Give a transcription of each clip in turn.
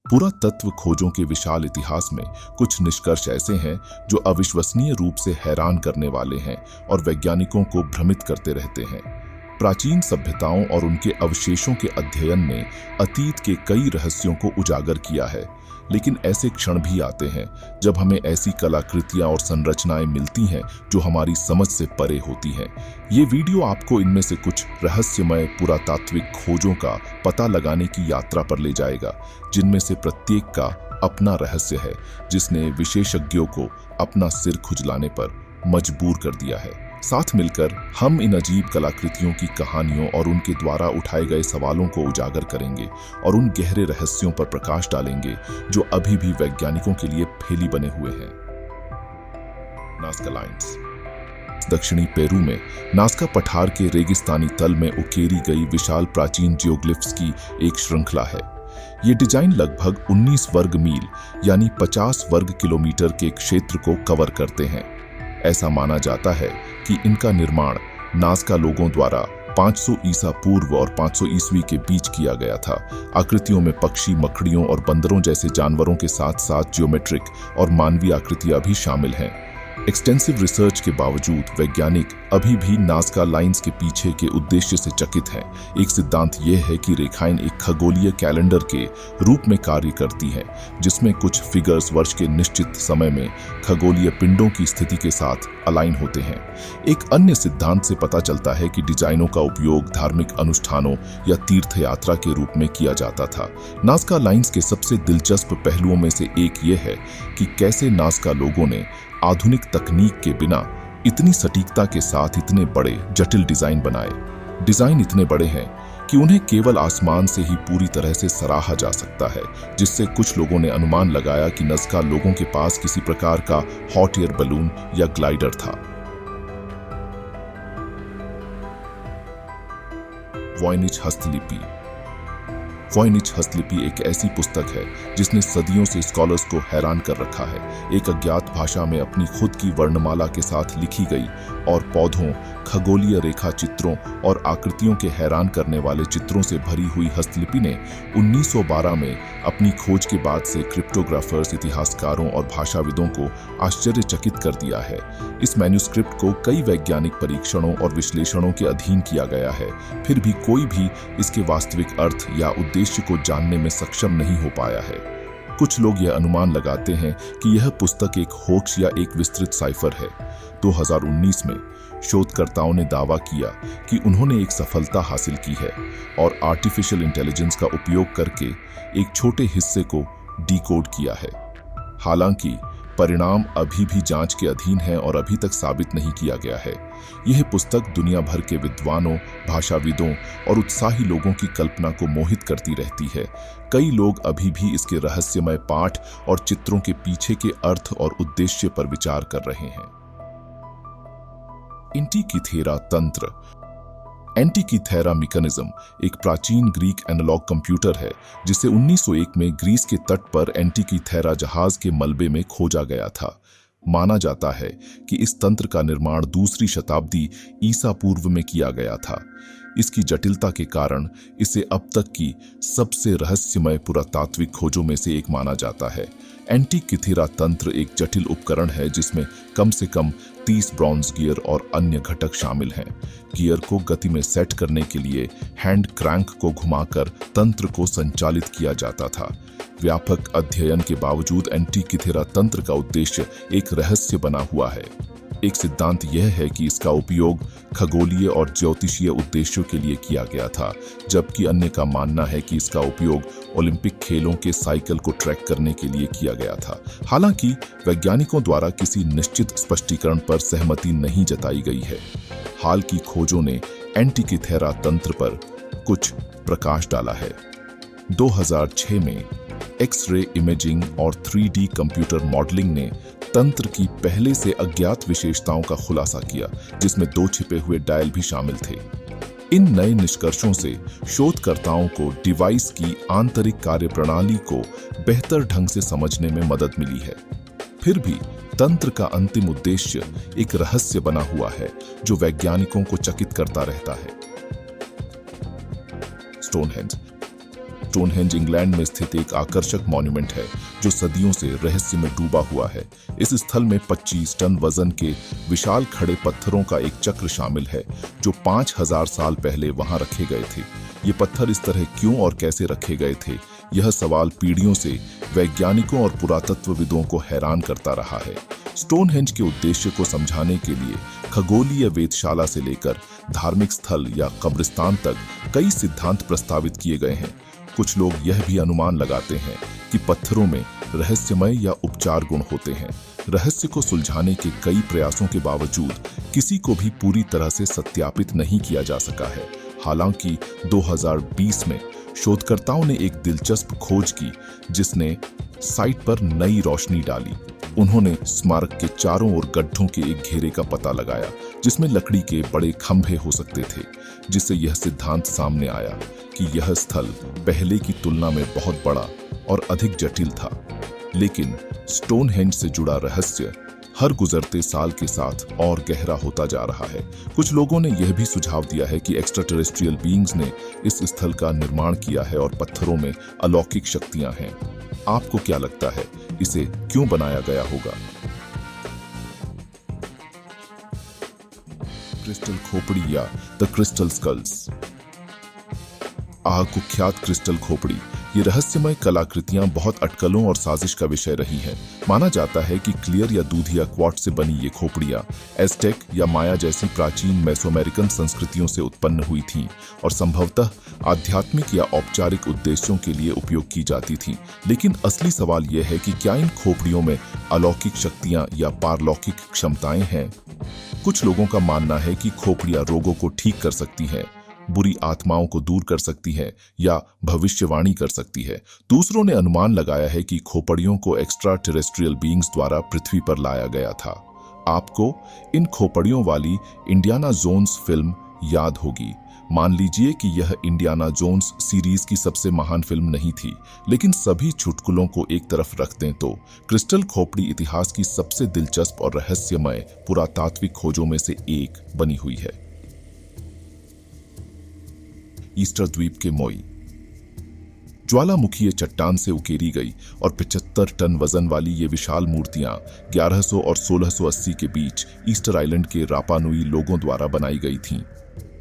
पुरातत्व खोजों के विशाल इतिहास में कुछ निष्कर्ष ऐसे हैं जो अविश्वसनीय रूप से हैरान करने वाले हैं और वैज्ञानिकों को भ्रमित करते रहते हैं। प्राचीन सभ्यताओं और उनके अवशेषों के अध्ययन ने अतीत के कई रहस्यों को उजागर किया है, लेकिन ऐसे क्षण भी आते हैं जब हमें ऐसी कलाकृतियां और संरचनाएं मिलती हैं जो हमारी समझ से परे होती हैं। ये वीडियो आपको इनमें से कुछ रहस्यमय पुरातात्विक खोजों का पता लगाने की यात्रा पर ले जाएगा, जिनमें से प्रत्येक का अपना रहस्य है जिसने विशेषज्ञों को अपना सिर खुजलाने पर मजबूर कर दिया है। साथ मिलकर हम इन अजीब कलाकृतियों की कहानियों और उनके द्वारा उठाए गए सवालों को उजागर करेंगे और उन गहरे रहस्यों पर प्रकाश डालेंगे जो अभी भी वैज्ञानिकों के लिए फैली बने हुए हैं। Nazca lines. दक्षिणी पेरू में नाज़का पठार के रेगिस्तानी तल में उकेरी गई विशाल प्राचीन जियोग्लिफ्स की एक श्रृंखला है। ये डिजाइन लगभग 19 वर्ग मील यानी 50 वर्ग किलोमीटर के क्षेत्र को कवर करते हैं। ऐसा माना जाता है कि इनका निर्माण नाज़का लोगों द्वारा 500 ईसा पूर्व और 500 ईस्वी के बीच किया गया था। आकृतियों में पक्षी, मकड़ियों और बंदरों जैसे जानवरों के साथ साथ ज्योमेट्रिक और मानवीय आकृतियां भी शामिल हैं। एक्सटेंसिव रिसर्च के बावजूद वैज्ञानिक अभी भी नाज़का लाइन्स के पीछे के उद्देश्य से चकित हैं। एक सिद्धांत यह है कि रेखाएं एक खगोलीय कैलेंडर के रूप में कार्य करती हैं, जिसमें कुछ फिगर्स वर्ष के निश्चित समय में खगोलीय पिंडों की स्थिति के साथ अलाइन होते हैं। एक अन्य सिद्धांत से पता चलता है कि डिजाइनों का उपयोग धार्मिक अनुष्ठानों या तीर्थ यात्रा के रूप में किया जाता था। नाज़का लाइन्स के सबसे दिलचस्प पहलुओं में से एक यह है कि कैसे नाज़का लोगों ने आधुनिक तकनीक के बिना इतनी सटीकता के साथ इतने बड़े जटिल डिजाइन बनाए। डिजाइन इतने बड़े हैं कि उन्हें केवल आसमान से ही पूरी तरह से सराहा जा सकता है, जिससे कुछ लोगों ने अनुमान लगाया कि नाज़का लोगों के पास किसी प्रकार का हॉट एयर बलून या ग्लाइडर था। वॉयनिच हस्तलिपि। वॉयनिच हस्तलिपि एक ऐसी पुस्तक है जिसने सदियों से स्कॉलर्स को हैरान कर रखा है। एक अज्ञात भाषा में अपनी खुद की वर्णमाला के साथ लिखी गई और पौधों, खगोलीय रेखा चित्रों और आकृतियों के हैरान करने वाले चित्रों से भरी हुई हस्तलिपि ने 1912 में अपनी खोज के बाद से क्रिप्टोग्राफर्स, इतिहासकारों और भाषाविदों को आश्चर्यचकित कर दिया है। इस मैन्युस्क्रिप्ट को कई वैज्ञानिक परीक्षणों और विश्लेषणों के अधीन किया गया है, फिर भी कोई भी इसके वास्तविक अर्थ या उद्देश्य को जानने में सक्षम नहीं हो पाया है। कुछ लोग यह अनुमान लगाते हैं कि यह पुस्तक एक होक्स या एक विस्तृत साइफर है। 2019 में शोधकर्ताओं ने दावा किया कि उन्होंने एक सफलता हासिल की है और आर्टिफिशियल इंटेलिजेंस का उपयोग करके एक छोटे हिस्से को डिकोड किया है। हालांकि परिणाम अभी भी जांच के अधीन है और अभी तक साबित नहीं किया गया है। यह पुस्तक दुनिया भर के विद्वानों, भाषाविदों और उत्साही लोगों की कल्पना को मोहित करती रहती है। कई लोग अभी भी इसके रहस्यमय पाठ और चित्रों के पीछे के अर्थ और उद्देश्य पर विचार कर रहे हैं। एंटिकीथेरा तंत्र। एंटिकीथेरा मैकेनिज्म एक प्राचीन ग्रीक एनालॉग कंप्यूटर है जिसे 1901 में ग्रीस के तट पर एंटिकीथेरा जहाज के मलबे में खोजा गया था। माना जाता है कि इस तंत्र का निर्माण दूसरी शताब्दी ईसा पूर्व में किया गया था। इसकी जटिलता के कारण इसे अब तक की सबसे रहस्यमय पुरातात्विक खोजों में से एक माना जाता है। एंटिकीथेरा तंत्र एक जटिल उपकरण है जिसमें कम से कम 30 ब्रॉन्ज गियर और अन्य घटक शामिल हैं। गियर को गति में सेट करने के लिए हैंड क्रैंक को घुमाकर तंत्र को संचालित किया जाता था। व्यापक अध्ययन के बावजूद एंटिकीथेरा तंत्र का उद्देश्य एक रहस्य बना हुआ है। एक सिद्धांत यह है कि इसका उपयोग खगोलीय और ज्योतिषीय उद्देश्यों के लिए किया गया था, जबकि अन्य का मानना है कि इसका उपयोग ओलंपिक खेलों के साइकिल को ट्रैक करने के लिए किया गया था। हालांकि वैज्ञानिकों द्वारा किसी निश्चित स्पष्टीकरण पर सहमति नहीं जताई गई है। हाल की खोजों ने एंटिकीथेरा तंत्र पर कुछ प्रकाश डाला है। 2006 में एक्स-रे इमेजिंग और 3D कंप्यूटर मॉडलिंग ने तंत्र की पहले से अज्ञात विशेषताओं का खुलासा किया, जिसमें 2 छिपे हुए डायल भी शामिल थे। इन नए निष्कर्षों से शोधकर्ताओं को डिवाइस की आंतरिक कार्यप्रणाली को बेहतर ढंग से समझने में मदद मिली है। फिर भी तंत्र का अंतिम उद्देश्य एक रहस्य बना हुआ है जो वैज्ञानिकों को चकित करता रहता है। स्टोनहेंज। स्टोनहेंज इंग्लैंड में स्थित एक आकर्षक मॉन्यूमेंट है जो सदियों से रहस्य में डूबा हुआ है। इस स्थल में 25 टन वजन के विशाल खड़े पत्थरों का एक चक्र शामिल है जो 5000 साल पहले वहां रखे गए थे। ये पत्थर इस तरह क्यों और कैसे रखे गए थे, यह सवाल पीढ़ियों से वैज्ञानिकों और पुरातत्वविदों को हैरान करता रहा है। स्टोनहेंज के उद्देश्य को समझाने के लिए खगोलीय वेधशाला से लेकर धार्मिक स्थल या कब्रिस्तान तक कई सिद्धांत प्रस्तावित किए गए हैं। कुछ लोग यह भी अनुमान लगाते हैं कि पत्थरों में रहस्यमय या उपचार गुण होते हैं। रहस्य को सुलझाने के कई प्रयासों के बावजूद किसी को भी पूरी तरह से सत्यापित नहीं किया जा सका है। हालांकि 2020 में शोधकर्ताओं ने एक दिलचस्प खोज की जिसने साइट पर नई रोशनी डाली। उन्होंने स्मारक के चारों ओर गड्ढों के एक घेरे का पता लगाया जिसमें लकड़ी के बड़े खंभे हो सकते थे, जिससे यह सिद्धांत सामने आया कि यह स्थल पहले की तुलना में बहुत बड़ा और अधिक जटिल था। लेकिन स्टोनहेंज से जुड़ा रहस्य हर गुजरते साल के साथ और गहरा होता जा रहा है। कुछ लोगों ने यह भी सुझाव दिया है कि एक्स्ट्रा टेरेस्ट्रियल बीइंग्स ने इस स्थल का निर्माण किया है और पत्थरों में अलौकिक शक्तियां हैं। आपको क्या लगता है, इसे क्यों बनाया गया होगा? क्रिस्टल खोपड़ी या द क्रिस्टल स्कल्स। कुख्यात क्रिस्टल खोपड़ी। ये रहस्यमय कलाकृतियां बहुत अटकलों और साजिश का विषय रही हैं। माना जाता है कि क्लियर या दूध या क्वार्ट्ज से बनी ये खोपड़ियां एज़टेक या माया जैसी प्राचीन मेसोअमेरिकन संस्कृतियों से उत्पन्न हुई थीं और संभवतः आध्यात्मिक या औपचारिक उद्देश्यों के लिए उपयोग की जाती थीं। लेकिन असली सवाल यह है कि क्या इन खोपड़ियों में अलौकिक शक्तियां या पारलौकिक क्षमताएं हैं? कुछ लोगों का मानना है कि खोपड़ियां रोगों को ठीक कर सकती हैं, बुरी आत्माओं को दूर कर सकती है या भविष्यवाणी कर सकती है। दूसरों ने अनुमान लगाया है कि खोपड़ियों को एक्स्ट्रा टेरेस्ट्रियल बीइंग्स द्वारा पृथ्वी पर लाया गया था। आपको इन खोपड़ियों वाली इंडियाना जोन्स फिल्म याद होगी। मान लीजिए कि यह इंडियाना जोन्स सीरीज की सबसे महान फिल्म नहीं थी, लेकिन सभी चुटकुलों को एक तरफ रख दें तो क्रिस्टल खोपड़ी इतिहास की सबसे दिलचस्प और रहस्यमय पुरातात्विक खोजों में से एक बनी हुई है। ईस्टर द्वीप के मोई। ज्वालामुखीय चट्टान से उकेरी गई और 75 टन वजन वाली ये विशाल मूर्तियां 1100 और 1680 के बीच ईस्टर आइलैंड के रापा नुई लोगों द्वारा बनाई गई थीं।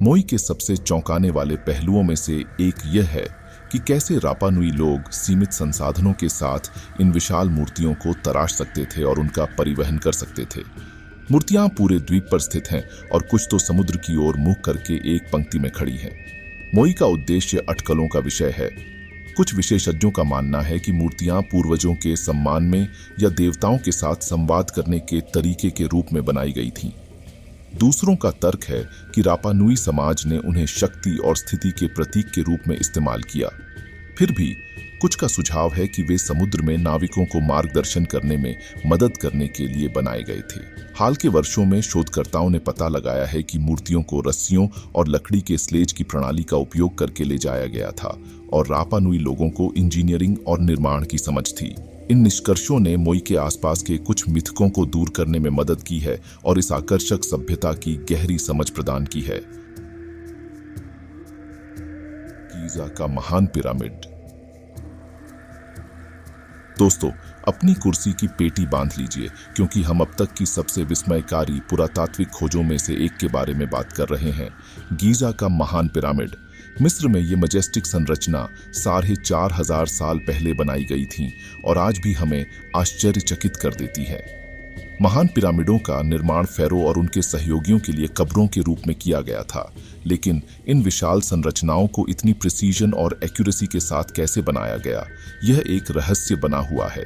मोई के सबसे चौंकाने वाले पहलुओं में से एक यह है कि कैसे रापा नुई लोग सीमित संसाधनों के साथ इन विशाल मूर्तियों को तराश सकते थे और उनका परिवहन कर सकते थे। मूर्तियां पूरे द्वीप पर स्थित हैं और कुछ तो समुद्र की ओर मुख करके एक पंक्ति में खड़ी हैं। मोई का उद्देश्य अटकलों का विषय है। कुछ विशेषज्ञों का मानना है कि मूर्तियां पूर्वजों के सम्मान में या देवताओं के साथ संवाद करने के तरीके के रूप में बनाई गई थीं। दूसरों का तर्क है कि रापा नुई समाज ने उन्हें शक्ति और स्थिति के प्रतीक के रूप में इस्तेमाल किया। फिर भी कुछ का सुझाव है कि वे समुद्र में नाविकों को मार्गदर्शन करने में मदद करने के लिए बनाए गए थे। हाल के वर्षों में शोधकर्ताओं ने पता लगाया है कि मूर्तियों को रस्सियों और लकड़ी के स्लेज की प्रणाली का उपयोग करके ले जाया गया था और रापा नुई लोगों को इंजीनियरिंग और निर्माण की समझ थी। इन निष्कर्षों ने मोई के आसपास के कुछ मिथकों को दूर करने में मदद की है और इस आकर्षक सभ्यता की गहरी समझ प्रदान की है। गीज़ा का महान पिरामिड। दोस्तों, अपनी कुर्सी की पेटी बांध लीजिए क्योंकि हम अब तक की सबसे विस्मयकारी पुरातात्विक खोजों में से एक के बारे में बात कर रहे हैं, गीज़ा का महान पिरामिड। मिस्र में ये मजेस्टिक संरचना 4500 साल पहले बनाई गई थी और आज भी हमें आश्चर्यचकित कर देती है। महान पिरामिडों का निर्माण फेरो और उनके सहयोगियों के लिए कब्रों के रूप में किया गया था, लेकिन इन विशाल संरचनाओं को इतनी प्रिसीजन और एक्यूरेसी के साथ कैसे बनाया गया, यह एक रहस्य बना हुआ है।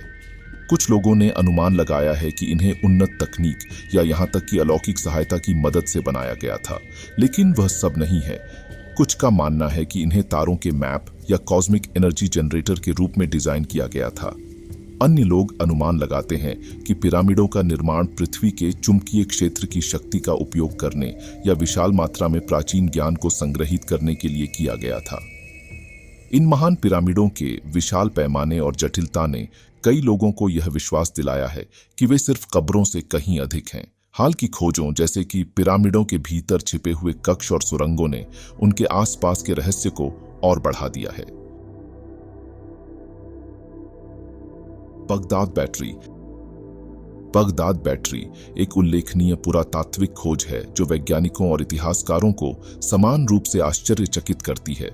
कुछ लोगों ने अनुमान लगाया है कि इन्हें उन्नत तकनीक या यहाँ तक कि अलौकिक सहायता की मदद से बनाया गया था, लेकिन वह सब नहीं है। कुछ का मानना है कि इन्हें तारों के मैप या कॉस्मिक एनर्जी जनरेटर के रूप में डिजाइन किया गया था। अन्य लोग अनुमान लगाते हैं कि पिरामिडों का निर्माण पृथ्वी के चुंबकीय क्षेत्र की शक्ति का उपयोग करने या विशाल मात्रा में प्राचीन ज्ञान को संग्रहित करने के लिए किया गया था। इन महान पिरामिडों के विशाल पैमाने और जटिलता ने कई लोगों को यह विश्वास दिलाया है कि वे सिर्फ कब्रों से कहीं अधिक हैं। हाल की खोजों जैसे कि पिरामिडों के भीतर छिपे हुए कक्ष और सुरंगों ने उनके आसपास के रहस्य को और बढ़ा दिया है। Baghdad battery. बगदाद बैटरी एक उल्लेखनीय पुरातात्विक खोज है जो वैज्ञानिकों और इतिहासकारों को समान रूप से आश्चर्यचकित करती है।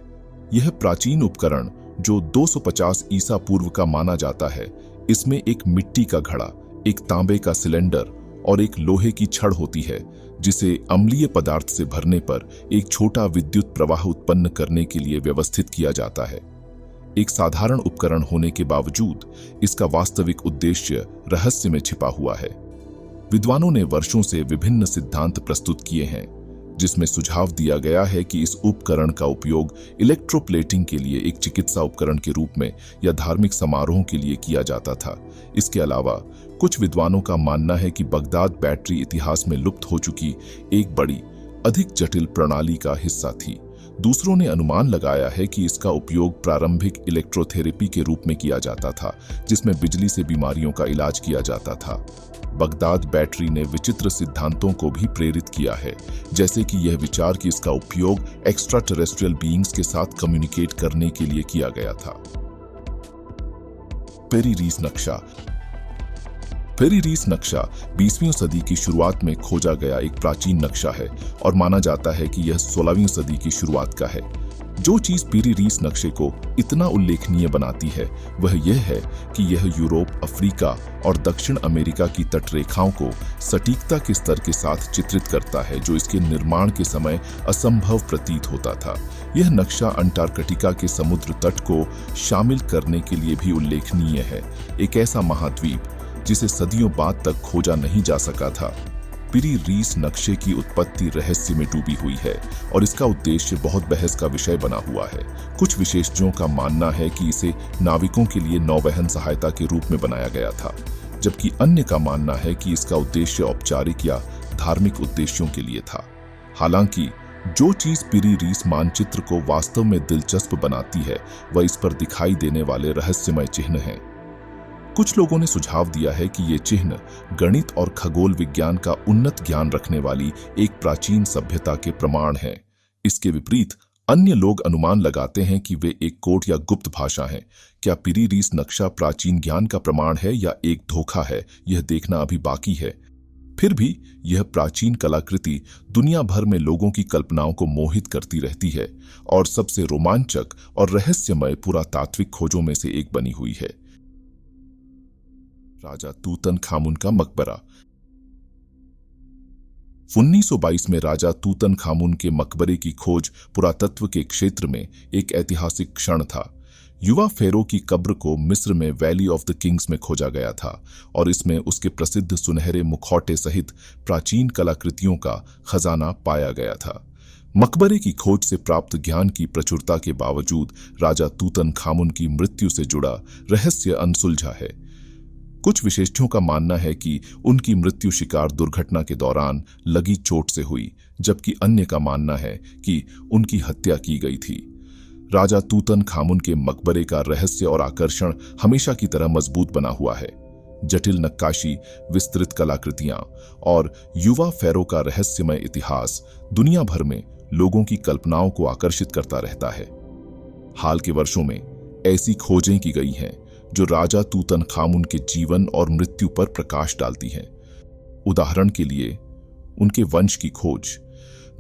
यह प्राचीन उपकरण जो 250 ईसा पूर्व का माना जाता है, इसमें एक मिट्टी का घड़ा, एक तांबे का सिलेंडर और एक लोहे की छड़ होती है, जिसे अम्लीय पदार्थ से भरने पर एक छोटा विद्युत प्रवाह उत्पन्न करने के लिए व्यवस्थित किया जाता है। एक साधारण उपकरण होने के बावजूद इसका वास्तविक उद्देश्य रहस्य में छिपा हुआ है। विद्वानों ने वर्षों से विभिन्न सिद्धांत प्रस्तुत किए हैं, जिसमें सुझाव दिया गया है कि इस उपकरण का उपयोग इलेक्ट्रोप्लेटिंग के लिए एक चिकित्सा उपकरण के रूप में या धार्मिक समारोह के लिए किया जाता था। इसके अलावा कुछ विद्वानों का मानना है कि बगदाद बैटरी इतिहास में लुप्त हो चुकी एक बड़ी, अधिक जटिल प्रणाली का हिस्सा थी। दूसरों ने अनुमान लगाया है कि इसका उपयोग प्रारंभिक इलेक्ट्रोथेरेपी के रूप में किया जाता था, जिसमें बिजली से बीमारियों का इलाज किया जाता था। बगदाद बैटरी ने विचित्र सिद्धांतों को भी प्रेरित किया है, जैसे कि यह विचार कि इसका उपयोग एक्स्ट्रा टेरेस्ट्रियल बीइंग्स के साथ कम्युनिकेट करने के लिए किया गया था। पेरी रीस नक्शा। पेरी रीस नक्शा 20वीं सदी की शुरुआत में खोजा गया एक प्राचीन नक्शा है और माना जाता है कि यह 16वीं सदी की शुरुआत का है। जो चीज पेरी रीस नक्शे को इतना उल्लेखनीय बनाती है वह यह है कि यह यूरोप, अफ्रीका और दक्षिण अमेरिका की तटरेखाओं को सटीकता के स्तर के साथ चित्रित करता है, जो इसके निर्माण के समय असंभव प्रतीत होता था। यह नक्शा अंटार्कटिका के समुद्र तट को शामिल करने के लिए भी उल्लेखनीय है, एक ऐसा महाद्वीप जिसे सदियों बाद तक खोजा नहीं जा सका था। पेरी रीस नक्शे की उत्पत्ति रहस्य में डूबी हुई है और इसका उद्देश्य बहुत बहस का विषय बना हुआ है। कुछ विशेषज्ञों का मानना है कि इसे नाविकों के लिए नौवहन सहायता के रूप में बनाया गया था, जबकि अन्य का मानना है कि इसका उद्देश्य औपचारिक या धार्मिक उद्देश्यों के लिए था। हालांकि जो चीज पेरी रीस मानचित्र को वास्तव में दिलचस्प बनाती है वह इस पर दिखाई देने वाले रहस्यमय चिन्ह हैं। कुछ लोगों ने सुझाव दिया है कि ये चिन्ह गणित और खगोल विज्ञान का उन्नत ज्ञान रखने वाली एक प्राचीन सभ्यता के प्रमाण हैं। इसके विपरीत अन्य लोग अनुमान लगाते हैं कि वे एक कोड या गुप्त भाषा हैं। क्या पेरी रीस नक्शा प्राचीन ज्ञान का प्रमाण है या एक धोखा है, यह देखना अभी बाकी है। फिर भी यह प्राचीन कलाकृति दुनिया भर में लोगों की कल्पनाओं को मोहित करती रहती है और सबसे रोमांचक और रहस्यमय पुरातात्विक खोजों में से एक बनी हुई है। राजा तूतनखामुन का मकबरा। 1922 में राजा तूतनखामुन के मकबरे की खोज पुरातत्व के क्षेत्र में एक ऐतिहासिक क्षण था। युवा फेरो की कब्र को मिस्र में वैली ऑफ द किंग्स में खोजा गया था और इसमें उसके प्रसिद्ध सुनहरे मुखौटे सहित प्राचीन कलाकृतियों का खजाना पाया गया था। मकबरे की खोज से प्राप्त ज्ञान की प्रचुरता के बावजूद राजा तूतनखामुन की मृत्यु से जुड़ा रहस्य अनसुलझा है। कुछ विशेषज्ञों का मानना है कि उनकी मृत्यु शिकार दुर्घटना के दौरान लगी चोट से हुई, जबकि अन्य का मानना है कि उनकी हत्या की गई थी। राजा तूतनखामुन के मकबरे का रहस्य और आकर्षण हमेशा की तरह मजबूत बना हुआ है। जटिल नक्काशी, विस्तृत कलाकृतियां और युवा फेरो का रहस्यमय इतिहास दुनिया भर में लोगों की कल्पनाओं को आकर्षित करता रहता है। हाल के वर्षों में ऐसी खोजें की गई हैं जो राजा तूतनखामुन के जीवन और मृत्यु पर प्रकाश डालती हैं। उदाहरण के लिए, उनके वंश की खोज,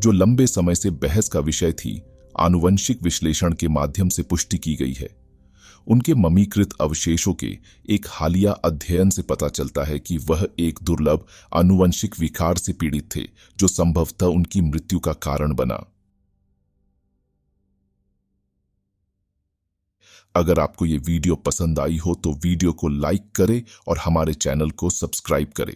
जो लंबे समय से बहस का विषय थी, आनुवंशिक विश्लेषण के माध्यम से पुष्टि की गई है। उनके ममीकृत अवशेषों के एक हालिया अध्ययन से पता चलता है कि वह एक दुर्लभ आनुवंशिक विकार से पीड़ित थे, जो संभवतः उनकी मृत्यु का कारण बना। अगर आपको ये वीडियो पसंद आई हो तो वीडियो को लाइक करें और हमारे चैनल को सब्सक्राइब करें।